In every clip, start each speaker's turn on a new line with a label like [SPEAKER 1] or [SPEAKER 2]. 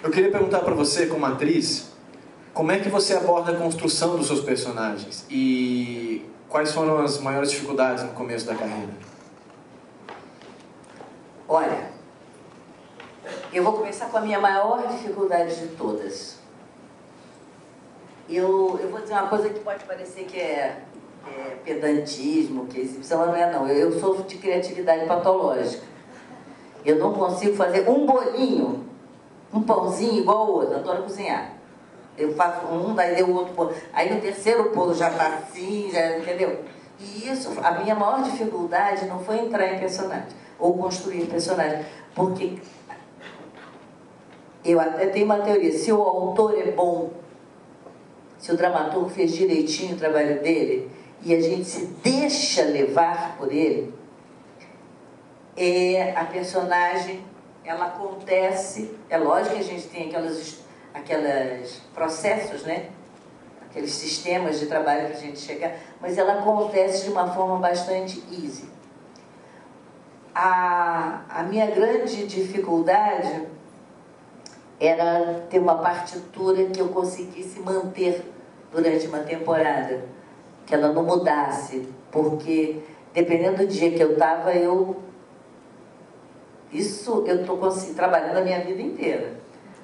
[SPEAKER 1] Eu queria perguntar para você, como atriz, como é que você aborda a construção dos seus personagens? E quais foram as maiores dificuldades no começo da carreira?
[SPEAKER 2] Olha, eu vou começar com a minha maior dificuldade de todas. Eu vou dizer uma coisa que pode parecer que é pedantismo, que é exibição, mas não é não. Eu sofro de criatividade patológica. Eu não consigo fazer um bolinho, um pãozinho igual ao outro. Eu adoro cozinhar. Eu faço um, daí deu outro, aí no terceiro bolo já tá assim, já, entendeu? E isso, a minha maior dificuldade não foi entrar em personagem, ou construir personagem, porque eu até tenho uma teoria, se o autor é bom, se o dramaturgo fez direitinho o trabalho dele, e a gente se deixa levar por ele, a personagem, ela acontece, é lógico que a gente tem aqueles processos, né? Aqueles sistemas de trabalho para a gente chegar, mas ela acontece de uma forma bastante easy. A minha grande dificuldade era ter uma partitura que eu conseguisse manter durante uma temporada, que ela não mudasse, porque dependendo do dia que eu estava, isso eu estou trabalhando a minha vida inteira,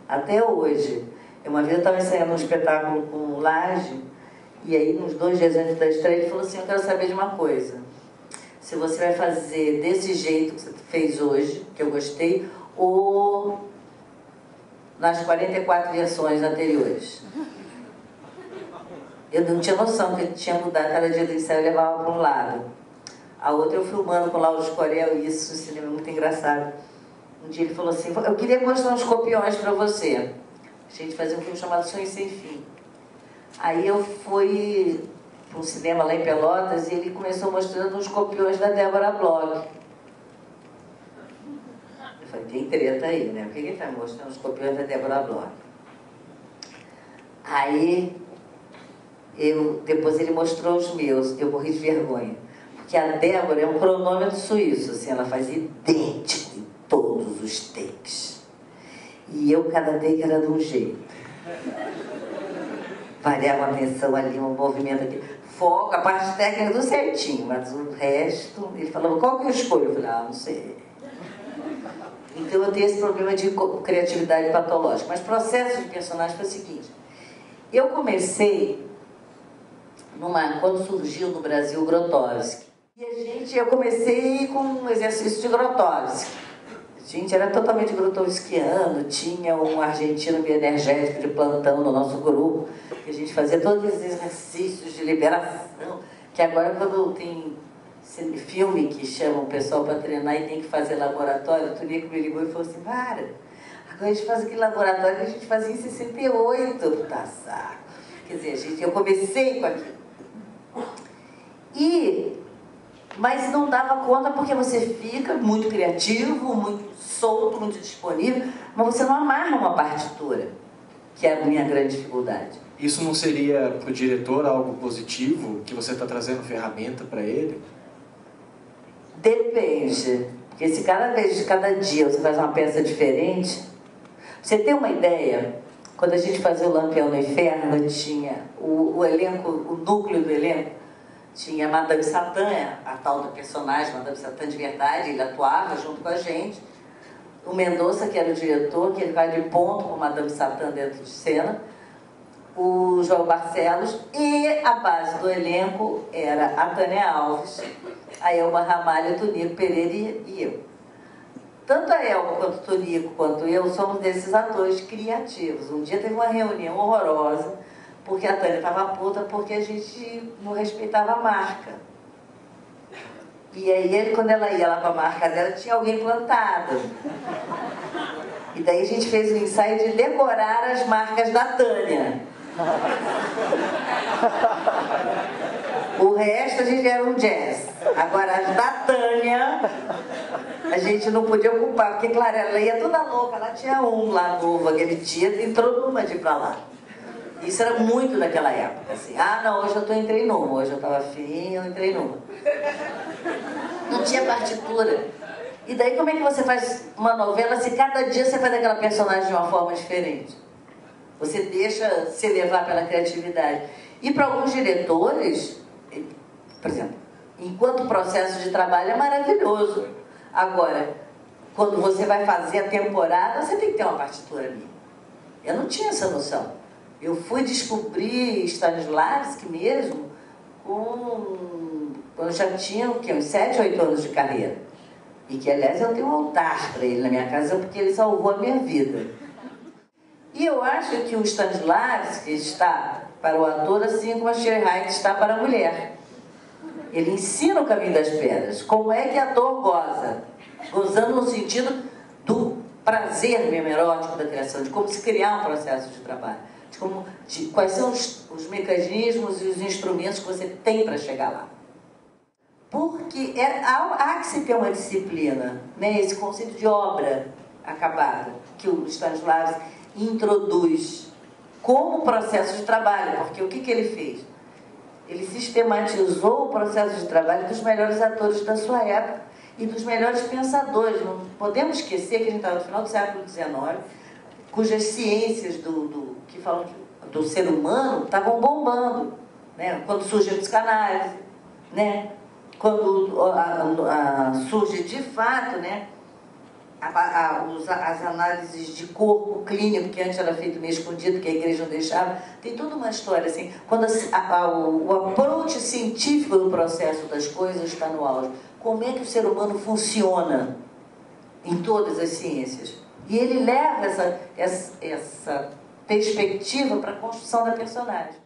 [SPEAKER 2] até hoje. Uma vez eu estava ensaiando um espetáculo com o Laje, e aí, uns 2 dias antes da estreia, ele falou assim: eu quero saber de uma coisa. Se você vai fazer desse jeito que você fez hoje, que eu gostei, ou nas 44 versões anteriores. Eu não tinha noção que ele tinha mudado, cada dia do ensaio eu levava para um lado. A outra eu filmando com o Lauro Escorel, e isso, o cinema é muito engraçado. Um dia ele falou assim: eu queria mostrar uns copiões para você. A gente fazia um filme chamado Sonho Sem Fim. Aí eu fui para um cinema lá em Pelotas e ele começou mostrando uns copiões da Débora Bloch. Eu falei: tem treta aí, né? Por que ele está mostrando os copiões da Débora Bloch? Aí, depois ele mostrou os meus, eu morri de vergonha. Porque a Débora é um cronômetro suíço, assim, ela faz idêntico em todos os takes. E eu, cada take era de um jeito. Variava a tensão ali, um movimento aqui. Foco, a parte técnica do certinho, mas o resto, ele falou: qual que eu escolho? Eu falei: não sei. Então eu tenho esse problema de criatividade patológica. Mas processo de personagem foi o seguinte: eu comecei quando surgiu no Brasil o Grotowski. E eu comecei com um exercício de Grotowski. A gente era totalmente grotowskiano, tinha um argentino bioenergético de plantão no nosso grupo, que a gente fazia todos esses exercícios de liberação, que agora quando tem filme que chama o pessoal para treinar e tem que fazer laboratório, o Tonico me ligou e falou assim: para, agora a gente faz aquele laboratório que a gente fazia em 68, tá saco. Quer dizer, eu comecei com aquilo. Mas não dava conta, porque você fica muito criativo, muito solto, muito disponível, mas você não amarra uma partitura, que é a minha grande dificuldade.
[SPEAKER 1] Isso não seria para o diretor algo positivo, que você está trazendo ferramenta para ele?
[SPEAKER 2] Depende, porque se cada dia você faz uma peça diferente. Você tem uma ideia? Quando a gente fazia o Lampião no Inferno, tinha o elenco, o núcleo do elenco, tinha Madame Satã, a tal do personagem, Madame Satã de verdade, ele atuava junto com a gente. O Mendonça, que era o diretor, que ele vai de ponto com Madame Satã dentro de cena. O João Barcelos, e a base do elenco era a Tânia Alves, a Elba Ramalho, o Tonico Pereira e eu. Tanto a Elba quanto o Tonico quanto eu somos desses atores criativos. Um dia teve uma reunião horrorosa, porque a Tânia estava puta porque a gente não respeitava a marca. E aí, quando ela ia lá para a marca dela, tinha alguém plantado. E daí a gente fez um ensaio de decorar as marcas da Tânia. O resto a gente era um jazz. Agora as da Tânia a gente não podia ocupar, porque claro, ela ia toda louca. Ela tinha um lá novo, aquele dia, entrou numa de ir pra lá. Isso era muito naquela época, assim. Ah, não, hoje eu entrei numa. Hoje eu estava afim, eu entrei numa. Não tinha partitura. E daí como é que você faz uma novela se cada dia você faz aquela personagem de uma forma diferente? Você deixa se levar pela criatividade. E para alguns diretores, por exemplo, enquanto processo de trabalho é maravilhoso. Agora, quando você vai fazer a temporada, você tem que ter uma partitura ali. Eu não tinha essa noção. Eu fui descobrir Stanislavski mesmo quando eu já tinha uns 7, 8 anos de carreira. E que, aliás, eu tenho um altar para ele na minha casa porque ele salvou a minha vida. E eu acho que o Stanislavski está para o ator assim como a Sherry está para a mulher. Ele ensina o caminho das pedras. Como é que ator goza? Gozando no sentido do prazer mesmo erótico da criação, de como se criar um processo de trabalho, de quais são os mecanismos e os instrumentos que você tem para chegar lá. Porque há que se ter uma disciplina, né? Esse conceito de obra acabada que o Stanislavski introduz como processo de trabalho, porque o que ele fez? Ele sistematizou o processo de trabalho dos melhores atores da sua época e dos melhores pensadores. Não podemos esquecer que a gente está no final do século XIX, cujas ciências que falam do ser humano estavam bombando, né? Quando surge a psicanálise, né? Quando surge de fato, né? As análises de corpo clínico, que antes era feito meio escondido, que a igreja não deixava. Tem toda uma história assim. Quando o approach científico do processo das coisas está no auge. Como é que o ser humano funciona em todas as ciências? E ele leva essa perspectiva para a construção da personagem.